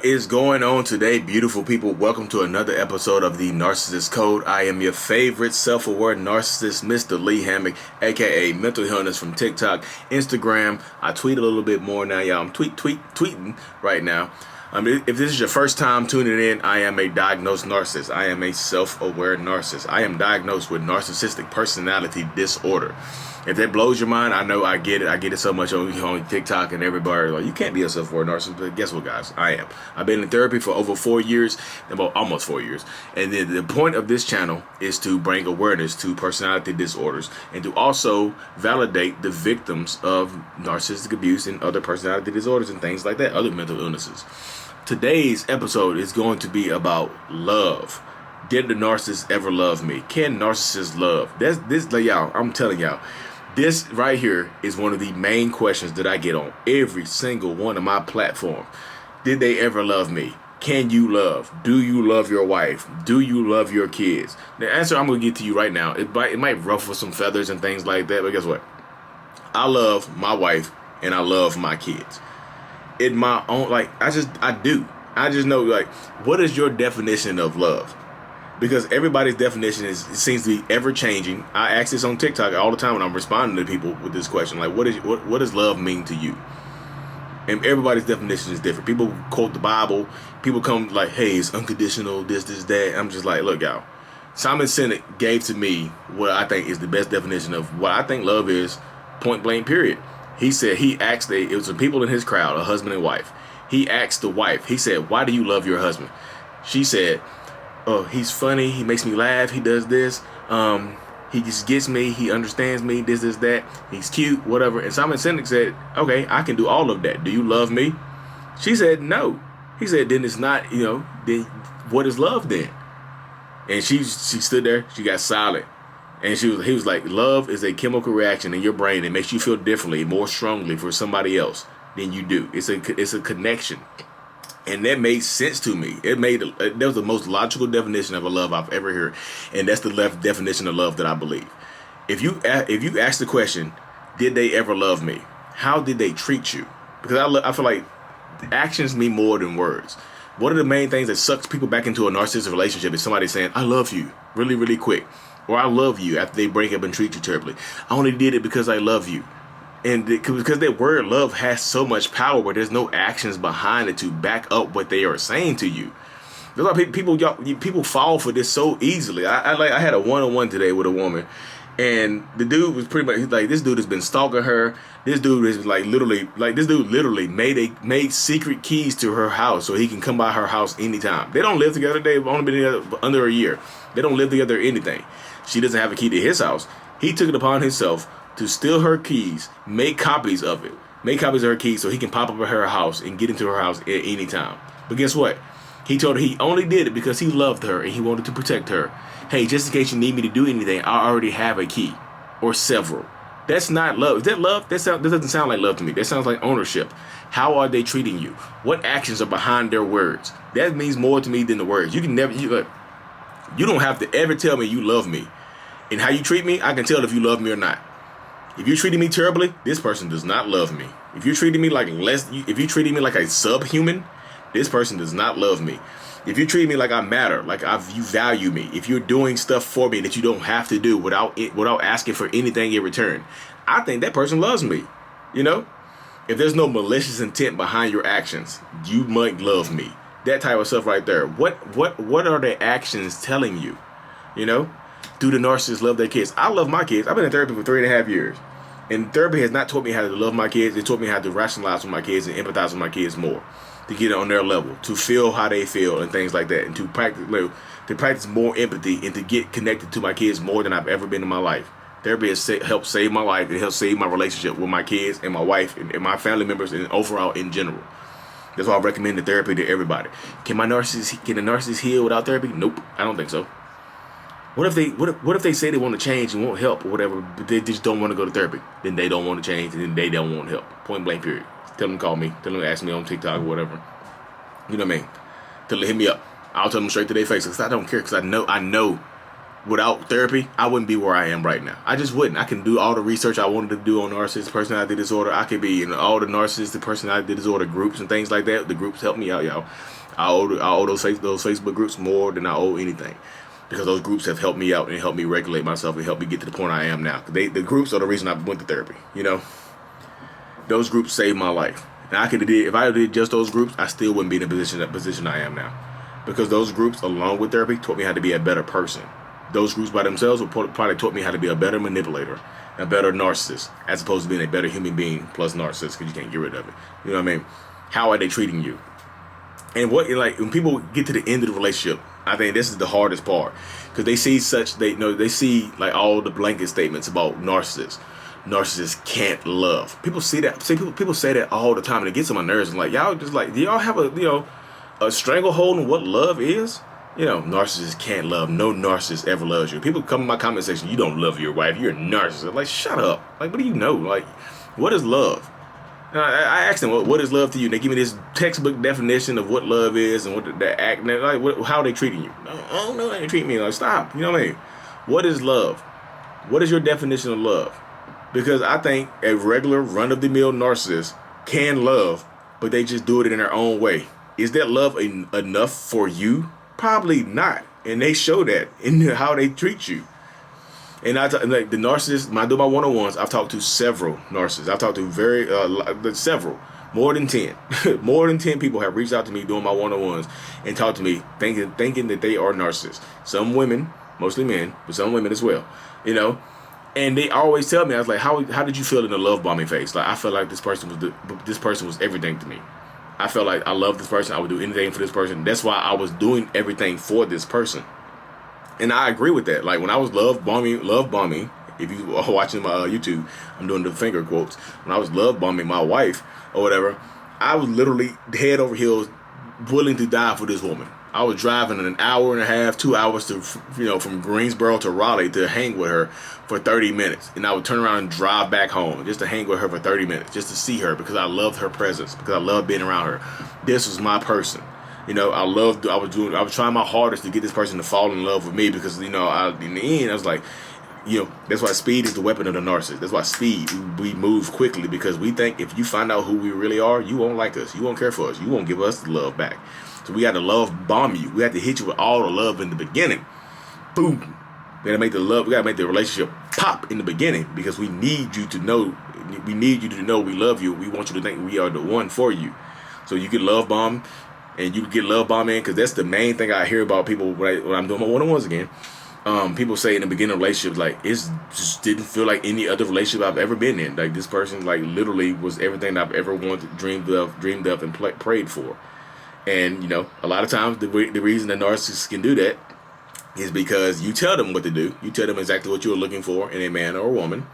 Is going on today, beautiful people? Welcome to another episode of the Narcissists Code. I am your favorite self-aware narcissist, Mr. Lee Hammock, aka Mental Healness from TikTok, Instagram. I tweet a little bit more now, y'all. I'm tweeting right now. If this is your first time tuning in, I am a diagnosed narcissist. I am a self-aware narcissist. I am diagnosed with narcissistic personality disorder. If that blows your mind, I know I get it. I get it so much on TikTok and everybody like, you can't be a self-aware narcissist. But guess what, guys? I am. I've been in therapy for over 4 years, about almost 4 years. And the point of this channel is to bring awareness to personality disorders and to also validate the victims of narcissistic abuse and other personality disorders and things like that, other mental illnesses. Today's episode is going to be about love. Did the narcissist ever love me? Can narcissists love? Y'all, I'm telling y'all, this right here is one of the main questions that I get on every single one of my platforms. Did they ever love me? Can you love? Do you love your wife? Do you love your kids? The answer I'm going to get to you right now, it might ruffle some feathers and things like that, but guess what? I love my wife and I love my kids. In my own, I do. I just know, what is your definition of love? Because everybody's definition seems to be ever changing. I ask this on TikTok all the time when I'm responding to people with this question. Like, what does love mean to you? And everybody's definition is different. People quote the Bible. People come like, hey, it's unconditional, this, that. I'm just like, look, y'all. Simon Sinek gave to me what I think is the best definition of what I think love is, point blank, period. He said it was some people in his crowd, a husband and wife. He asked the wife, he said, why do you love your husband? She said, oh, he's funny, he makes me laugh, he does this, he just gets me, he understands me, this, that, he's cute, whatever. And Simon Sinek said, okay, I can do all of that. Do you love me? She said, no. He said, then it's not, then what is love then? And she stood there, she got silent. And he was like, love is a chemical reaction in your brain that makes you feel differently, more strongly for somebody else than you do. It's a connection. And that made sense to me. That was the most logical definition of a love I've ever heard. And that's the left definition of love that I believe. If you ask the question, did they ever love me? How did they treat you? Because I feel like actions mean more than words. One of the main things that sucks people back into a narcissistic relationship is somebody saying, I love you, really, really quick. Or I love you after they break up and treat you terribly. I only did it because I love you. And because that word love has so much power, but there's no actions behind it to back up what they are saying to you. There's a lot of people fall for this so easily. I had a one-on-one today with a woman, and the dude was pretty much like, this dude has been stalking her. This dude is literally made secret keys to her house so he can come by her house anytime. They don't live together. They've only been together under a year. They don't live together or anything. She doesn't have a key to his house. He took it upon himself to steal her keys, make copies of her keys so he can pop up at her house and get into her house at any time. But guess what? He told her he only did it because he loved her and he wanted to protect her. Hey, just in case you need me to do anything, I already have a key or several. That's not love. Is that love? That doesn't sound like love to me. That sounds like ownership. How are they treating you? What actions are behind their words? That means more to me than the words. You don't have to ever tell me you love me. And how you treat me, I can tell if you love me or not. If you're treating me terribly, this person does not love me. If you're treating me like if you're treating me like a subhuman, this person does not love me. If you're treating me like I matter, you value me, if you're doing stuff for me that you don't have to do without asking for anything in return, I think that person loves me. If there's no malicious intent behind your actions, you might love me. That type of stuff right there. What are their actions telling you? Do the narcissists love their kids? I love my kids. I've been in therapy for 3.5 years. And therapy has not taught me how to love my kids. It taught me how to rationalize with my kids and empathize with my kids more. To get on their level. To feel how they feel and things like that. And to practice more empathy and to get connected to my kids more than I've ever been in my life. Therapy has helped save my life. It helped save my relationship with my kids and my wife and my family members and overall in general. That's why I recommend the therapy to everybody. Can the narcissist heal without therapy? Nope. I don't think so. What if they say they want to change and won't help or whatever, but they just don't want to go to therapy? Then they don't want to change and then they don't want help. Point blank, period. Tell them to call me. Tell them to ask me on TikTok or whatever. You know what I mean? Tell them to hit me up. I'll tell them straight to their face because I don't care, because I know without therapy, I wouldn't be where I am right now. I just wouldn't. I can do all the research I wanted to do on narcissistic personality disorder. I could be in all the narcissistic personality disorder groups and things like that. The groups help me out, y'all. I owe those Facebook groups more than I owe anything, because those groups have helped me out and helped me regulate myself and helped me get to the point I am now. The groups are the reason I went to therapy. You know, those groups saved my life. And I could have if I did just those groups, I still wouldn't be in the position I am now, because those groups, along with therapy, taught me how to be a better person. Those groups by themselves probably taught me how to be a better manipulator, a better narcissist, as opposed to being a better human being plus narcissist, because you can't get rid of it. You know what I mean? How are they treating you? And when people get to the end of the relationship, I think this is the hardest part, because they see they see like all the blanket statements about narcissists. Narcissists can't love. People see that. People say that all the time, and it gets on my nerves. And like, y'all just like, do y'all have a stranglehold on what love is? Narcissists can't love. No narcissist ever loves you. People come in my comment section, you don't love your wife, you're a narcissist. Like, shut up. Like, what do you know? Like, what is love? And I asked them, what is love to you? And they give me this textbook definition of what love is and what the act, like, how are they treating you? I don't know how they treat me. Like, stop. You know what I mean? What is love? What is your definition of love? Because I think a regular run-of-the-mill narcissist can love, but they just do it in their own way. Is that love enough for you? Probably not. And they show that in how they treat you. And like the narcissists, when I do my one-on-ones, I've talked to several narcissists. I've talked to several, more than 10. More than 10 people have reached out to me doing my one-on-ones and talked to me thinking that they are narcissists. Some women, mostly men, but some women as well. And they always tell me, I was like, how did you feel in the love bombing phase? Like, I felt like this person was everything to me. I felt like I love this person. I would do anything for this person. That's why I was doing everything for this person. And I agree with that. Like, when I was love bombing, if you are watching my YouTube, I'm doing the finger quotes. When I was love bombing my wife or whatever, I was literally head over heels willing to die for this woman. I was driving an hour and a half, 2 hours to, from Greensboro to Raleigh to hang with her for 30 minutes. And I would turn around and drive back home just to hang with her for 30 minutes, just to see her, because I loved her presence, because I loved being around her. This was my person. I was trying my hardest to get this person to fall in love with me, because, in the end, I was like, that's why speed is the weapon of the narcissist. That's why speed, we move quickly, because we think if you find out who we really are, you won't like us. You won't care for us. You won't give us the love back. So we got to love bomb you. We have to hit you with all the love in the beginning. Boom. We got to make the relationship pop in the beginning, because we need you to know. We need you to know we love you. We want you to think we are the one for you. So you get love bomb, and you get love bomb in, because that's the main thing I hear about people when I'm doing my one-on-ones again. People say in the beginning of relationships, like, it just didn't feel like any other relationship I've ever been in. Like, this person, like, literally was everything I've ever wanted, dreamed of, and prayed for. And, a lot of times the reason that narcissists can do that is because you tell them what to do. You tell them exactly what you're looking for in a man or a woman.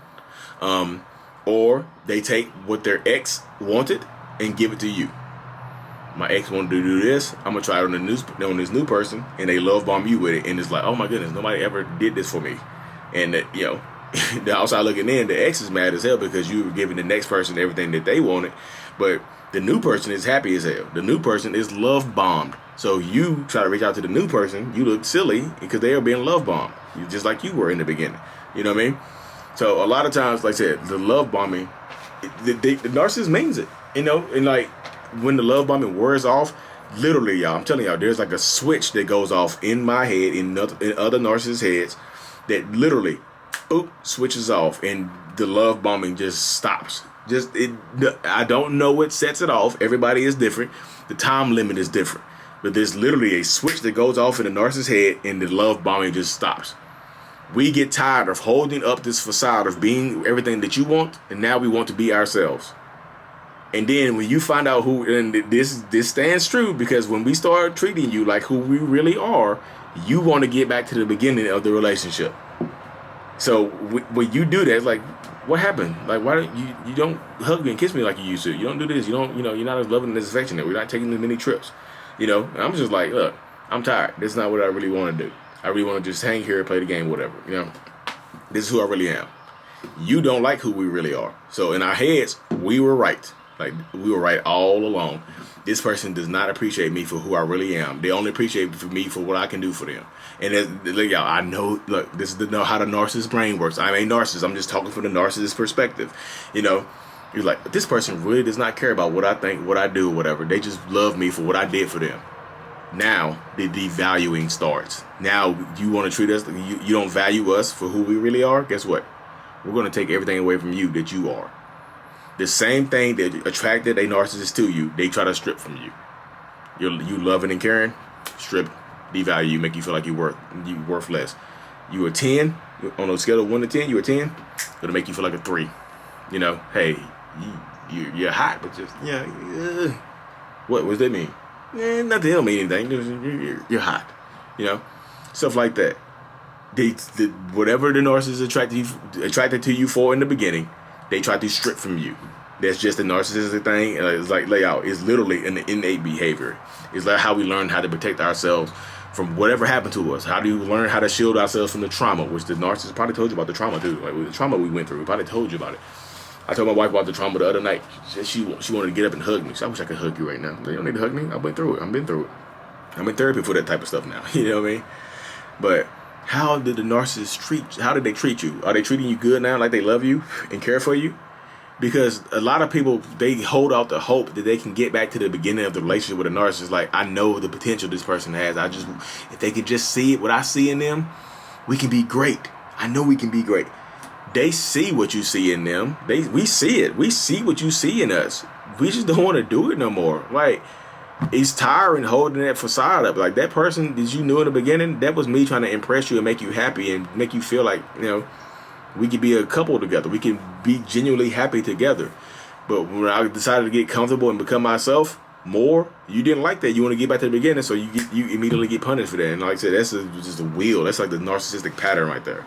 Or they take what their ex wanted and give it to you. My ex wanted to do this. I'm going to try it on this new person. And they love bomb you with it. And it's like, oh my goodness, nobody ever did this for me. And, the outside looking in, the ex is mad as hell, because you were giving the next person everything that they wanted. But the new person is happy as hell. The new person is love bombed. So you try to reach out to the new person, you look silly, because they are being love bombed. Just like you were in the beginning. You know what I mean? So a lot of times, like I said, the love bombing, the narcissist means it. And like, when the love bombing wears off, literally, y'all, I'm telling y'all, there's like a switch that goes off in my head, in other narcissists' heads, that literally, switches off, and the love bombing just stops. I don't know what sets it off. Everybody is different. The time limit is different. But there's literally a switch that goes off in the narcissist's head, and the love bombing just stops. We get tired of holding up this facade of being everything that you want, and now we want to be ourselves. And then when you find out who, and this stands true, because when we start treating you like who we really are, you want to get back to the beginning of the relationship. So when you do that, it's like, what happened? Like, why don't you don't hug me and kiss me like you used to? You don't do this. You don't, you're not as loving and as affectionate. We're not taking as many trips. And I'm just like, look, I'm tired. This is not what I really want to do. I really want to just hang here and play the game, whatever. This is who I really am. You don't like who we really are. So in our heads, we were right. Like, we were right all along. This person does not appreciate me for who I really am. They only appreciate me for what I can do for them. And look, y'all, I know, look, this is how the narcissist brain works. I'm a narcissist. I'm just talking from the narcissist perspective. You know, you're like, this person really does not care about what I think, what I do, or whatever. They just love me for what I did for them. Now the devaluing starts. Now you want to treat us, you don't value us for who we really are. Guess what? We're going to take everything away from you that you are. The same thing that attracted a narcissist to you, they try to strip from you. You loving and caring, strip, devalue you, make you feel like you worth less. You a 10 on a scale of 1 to 10. You a 10. It'll make you feel like a 3. You know, hey, you're hot, but just what does that mean? Nothing. It don't mean anything. You're hot. You know, stuff like that. Whatever the narcissist attracted to you for in the beginning, they try to strip from you. That's just a narcissistic thing. It's like layout. It's literally an innate behavior. It's like how we learn how to protect ourselves from whatever happened to us. How do you learn how to shield ourselves from the trauma? Which the narcissist probably told you about the trauma too. Like the trauma we went through, we probably told you about it. I told my wife about the trauma the other night. She wanted to get up and hug me. So I wish I could hug you right now. You don't need to hug me. I went through it. I've been through it. I'm in therapy for that type of stuff now. You know what I mean? But how did the narcissist how did they treat you? Are they treating you good now, like they love you and care for you? Because a lot of people, they hold out the hope that they can get back to the beginning of the relationship with a narcissist. Like, I know the potential this person has. If they could just see it, what I see in them, we can be great. I know we can be great. They see what you see in them. We see it. We see what you see in us. We just don't want to do it no more. Like, it's tiring holding that facade up. Like, that person that you knew in the beginning, that was me trying to impress you and make you happy and make you feel like, you know, we could be a couple together. We can be genuinely happy together. But when I decided to get comfortable and become myself more, you didn't like that. You want to get back to the beginning, so you immediately get punished for that. And like I said, that's just a wheel. That's like the narcissistic pattern right there.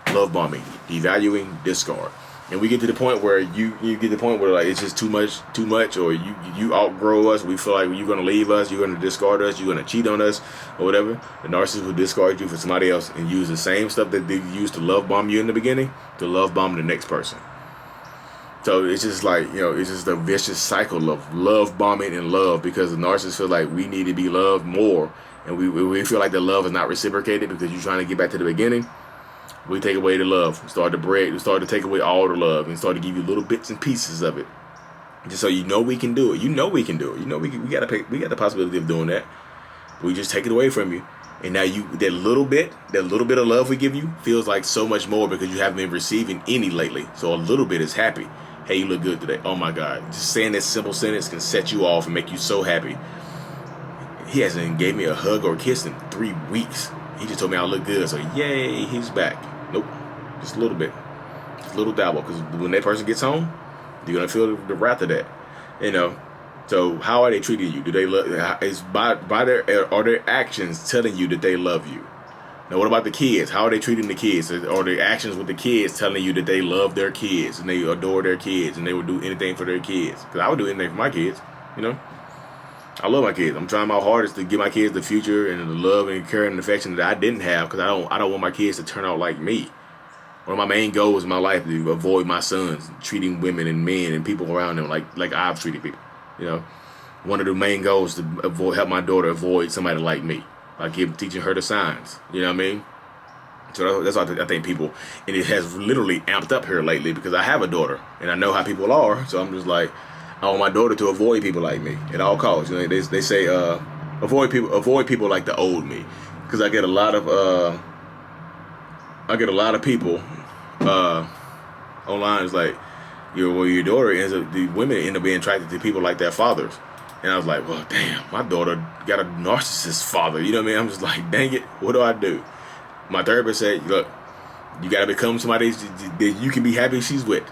Love bombing, devaluing, discard. And we get to the point where you get to the point where like it's just too much, or you outgrow us. We feel like you're gonna leave us, you're gonna discard us, you're gonna cheat on us, or whatever. The narcissist will discard you for somebody else and use the same stuff that they used to love bomb you in the beginning to love bomb the next person. So it's just like, you know, it's just a vicious cycle of love bombing and love, because the narcissist feel like we need to be loved more, and we feel like the love is not reciprocated because you're trying to get back to the beginning. We take away the love, start to take away all the love, and start to give you little bits and pieces of it, just so you know we can do it. You know we can do it. You know we got the possibility of doing that. We just take it away from you, and now that little bit of love we give you feels like so much more because you haven't been receiving any lately. So a little bit is happy. Hey, you look good today. Oh my God! Just saying that simple sentence can set you off and make you so happy. He hasn't gave me a hug or a kiss in 3 weeks. He just told me I look good, so yay, he's back. Nope, just a little bit, just a little dabble, because when that person gets home, you're gonna feel the wrath of that, you know. So how are they treating you? Do they love? Is are their actions telling you that they love you? Now, what about the kids? How are they treating the kids? Are their actions with the kids telling you that they love their kids and they adore their kids and they would do anything for their kids? Because I would do anything for my kids, you know. I love my kids. I'm trying my hardest to give my kids the future and the love and care and affection that I didn't have, because I don't want my kids to turn out like me. One of my main goals in my life is to avoid my sons treating women and men and people around them like I've treated people. You know, one of the main goals is to help my daughter avoid somebody like me. I keep teaching her the signs. You know what I mean? So that's why I think people, and it has literally amped up here lately because I have a daughter and I know how people are. So I'm just like, I want my daughter to avoid people like me at all costs. You know, they say avoid people like the old me, because I get a lot of people online. It's like your daughter the women end up being attracted to people like their fathers, and I was like, well, damn, my daughter got a narcissist father. You know what I mean? I'm just like, dang it, what do I do? My therapist said, look, you got to become somebody that you can be happy she's with.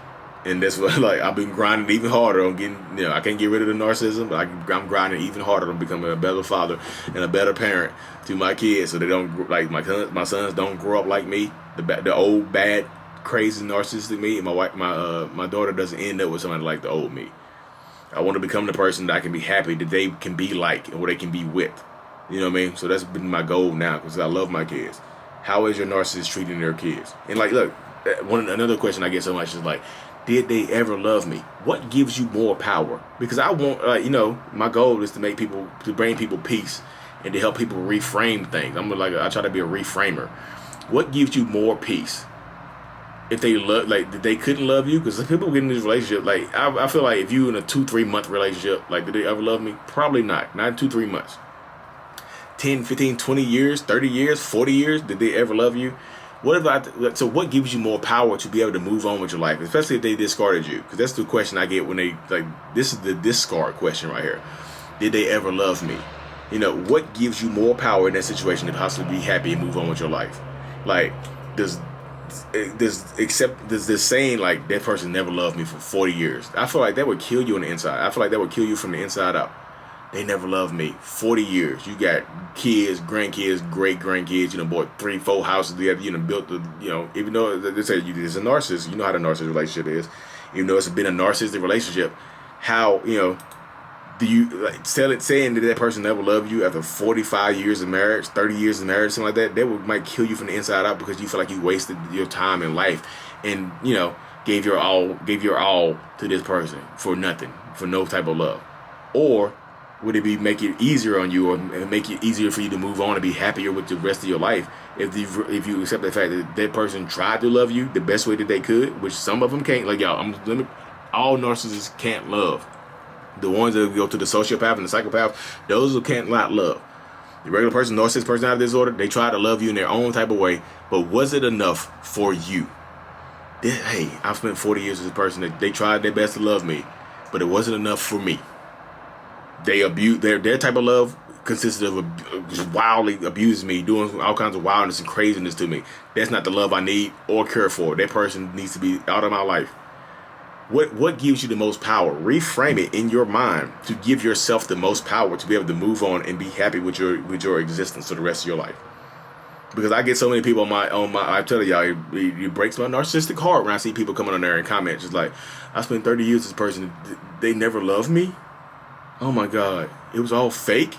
And that's what, like, I've been grinding even harder on getting, you know, I can't get rid of the narcissism, but I'm grinding even harder on becoming a better father and a better parent to my kids, so they don't, like, my sons don't grow up like me, the old, bad, crazy, narcissistic me, and my daughter doesn't end up with somebody like the old me. I want to become the person that I can be happy that they can be like, or they can be with. You know what I mean? So that's been my goal now, because I love my kids. How is your narcissist treating their kids? And, like, look, another question I get so much is like, Did they ever love me? What gives you more power? Because I want, my goal is to bring people peace and to help people reframe things. I try to be a reframer. What gives you more peace? If they did they couldn't love you? Because people get in this relationship, I feel like if you in a 2-3 month relationship, did they ever love me? Probably not. Not 2-3 months. 10, 15, 20 years, 30 years, 40 years, did they ever love you? So what gives you more power to be able to move on with your life, especially if they discarded you? Because that's the question I get when they, this is the discard question right here. Did they ever love me? What gives you more power in that situation to possibly be happy and move on with your life? Does this saying that person never loved me for 40 years? I feel like that would kill you on the inside. I feel like that would kill you from the inside out. They never loved me. 40 years. You got kids, grandkids, great grandkids. Bought 3-4 houses together. Built even though they say you're a narcissist, you know how the narcissist relationship is. Even though it's been a narcissistic relationship, how do you saying that person never loved you after 45 years of marriage, 30 years of marriage, something like that? That might kill you from the inside out because you feel like you wasted your time in life and gave your all to this person for nothing, for no type of love. Or would it be make it easier on you, or make it easier for you to move on and be happier with the rest of your life if you accept the fact that person tried to love you the best way that they could, which some of them can't. All narcissists can't love. The ones that go to the sociopath and the psychopath, those who can't not love. The regular person, narcissist personality disorder, they try to love you in their own type of way, but was it enough for you? Hey, I've spent 40 years with this person that they tried their best to love me, but it wasn't enough for me. They abuse their type of love consisted of just wildly abusing me, doing all kinds of wildness and craziness to me. That's not the love I need or care for. That person needs to be out of my life. What gives you the most power? Reframe it in your mind to give yourself the most power to be able to move on and be happy with your existence for the rest of your life. Because I get so many people on my I tell y'all, it breaks my narcissistic heart when I see people coming on there and comment just like, I spent 30 years with this person, they never loved me. Oh my God, it was all fake.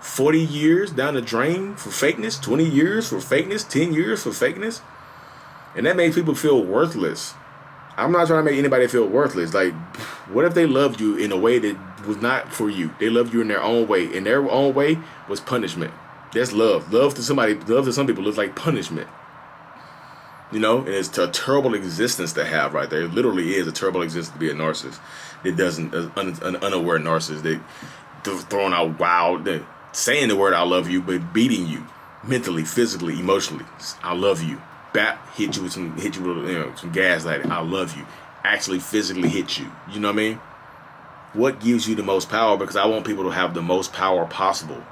40 years down the drain for fakeness, 20 years for fakeness, 10 years for fakeness. And that makes people feel worthless. I'm not trying to make anybody feel worthless. What if they loved you in a way that was not for you? They loved you in their own way. And their own way was punishment. That's love. Love to some people looks like punishment. And it's a terrible existence to have right there. It literally is a terrible existence to be a narcissist. It doesn't, an unaware narcissist. They throwing out wild, saying the word I love you, but beating you mentally, physically, emotionally. I love you. Hit you with some gaslighting. I love you. Actually physically hit you. You know what I mean? What gives you the most power? Because I want people to have the most power possible.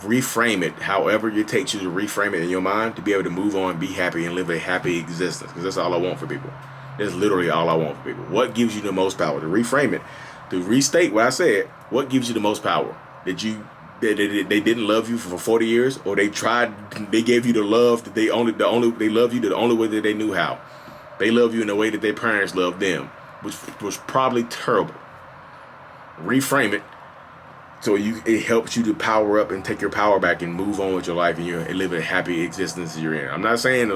Reframe it however it takes you to reframe it in your mind to be able to move on, be happy, and live a happy existence. Because that's all I want for people. That's literally all I want for people. What gives you the most power? To reframe it, to restate what I said. What gives you the most power? They didn't love you for 40 years, or they gave you the love that they love you the only way that they knew how. They love you in the way that their parents loved them, which was probably terrible. Reframe it so it helps you to power up and take your power back and move on with your life and live a happy existence you're in. I'm not saying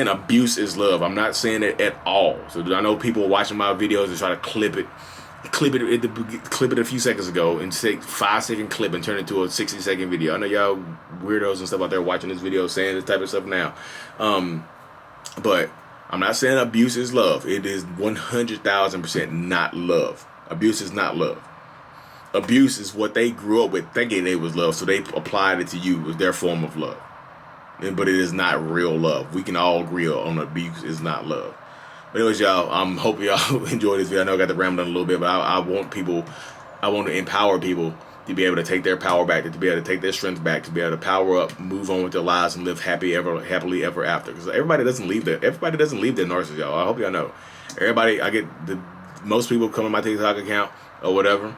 abuse is love. I'm not saying it at all. So I know people watching my videos and try to clip it a few seconds ago and take 5-second clip and turn it into a 60-second video. I know y'all weirdos and stuff out there watching this video saying this type of stuff now. But I'm not saying abuse is love. It is 100,000% not love. Abuse is not love. Abuse is what they grew up with thinking they was love, so they applied it to you as their form of love. But it is not real love. We can all agree on abuse is not love. But anyways, y'all, hope y'all enjoyed this video. I know I got to ramble on a little bit, but I want to empower people to be able to take their power back, to be able to take their strength back, to be able to power up, move on with their lives, and live happily ever after. Because everybody doesn't leave their narcissist, y'all. I hope y'all know. Most people come on my TikTok account or whatever,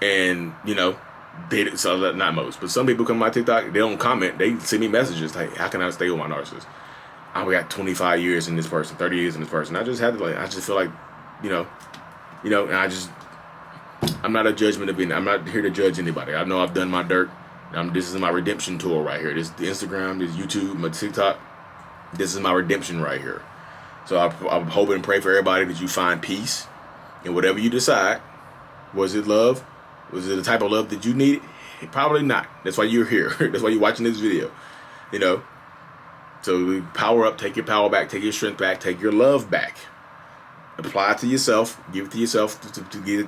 and not most, but some people come on my TikTok, they don't comment, they send me messages like, how can I stay with my narcissist? I got 25 years in this person, 30 years in this person. I just feel like, and I'm not a judgment of anything. I'm not here to judge anybody. I know I've done my dirt. This is my redemption tour right here. This is the Instagram, this is YouTube, my TikTok. This is my redemption right here. So I'm hoping and pray for everybody that you find peace in whatever you decide. Was it love? Was it the type of love that you needed? Probably not. That's why you're here. That's why you're watching this video. You know? So power up, take your power back, take your strength back, take your love back. Apply it to yourself, give it to yourself to be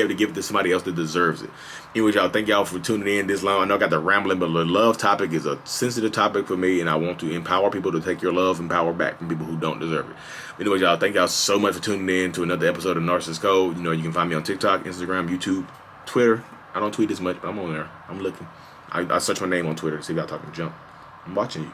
able to give it to somebody else that deserves it. Anyway, y'all, thank y'all for tuning in this long. I know I got the rambling, but the love topic is a sensitive topic for me, and I want to empower people to take your love and power back from people who don't deserve it. Anyway, y'all, thank y'all so much for tuning in to another episode of Narcissists Code. You know, you can find me on TikTok, Instagram, YouTube, Twitter. I don't tweet as much, but I'm on there. I'm looking. I search my name on Twitter to see if y'all talking junk. I'm watching you.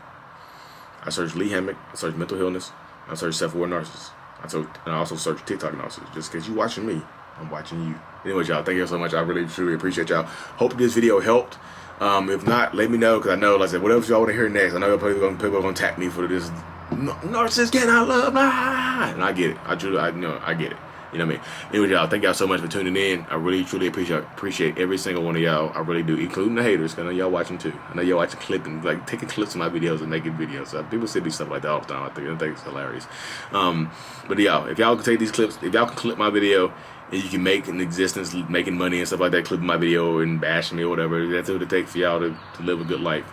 I search Lee Hammock. I search mental illness. I search self-aware narcissist. And I also search TikTok narcissist. Just because you watching me, I'm watching you. Anyways, y'all, thank you so much. I really, truly appreciate y'all. Hope this video helped. If not, let me know, because I know, like I said, whatever y'all want to hear next, I know people are going to tap me for this. Narcissist cannot love. Nah. And I get it. I get it. You know what I mean? Anyway, y'all, thank y'all so much for tuning in. I really, truly appreciate every single one of y'all. I really do, including the haters, because I know y'all watching too. I know y'all watching clipping, like taking clips of my videos and making videos. People say these stuff like that all the time. I think it's hilarious. But y'all, if y'all can take these clips, if y'all can clip my video and you can make an existence, making money and stuff like that, clipping my video and bashing me or whatever, that's what it takes for y'all to live a good life.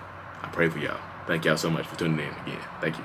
I pray for y'all. Thank y'all so much for tuning in again. Thank you.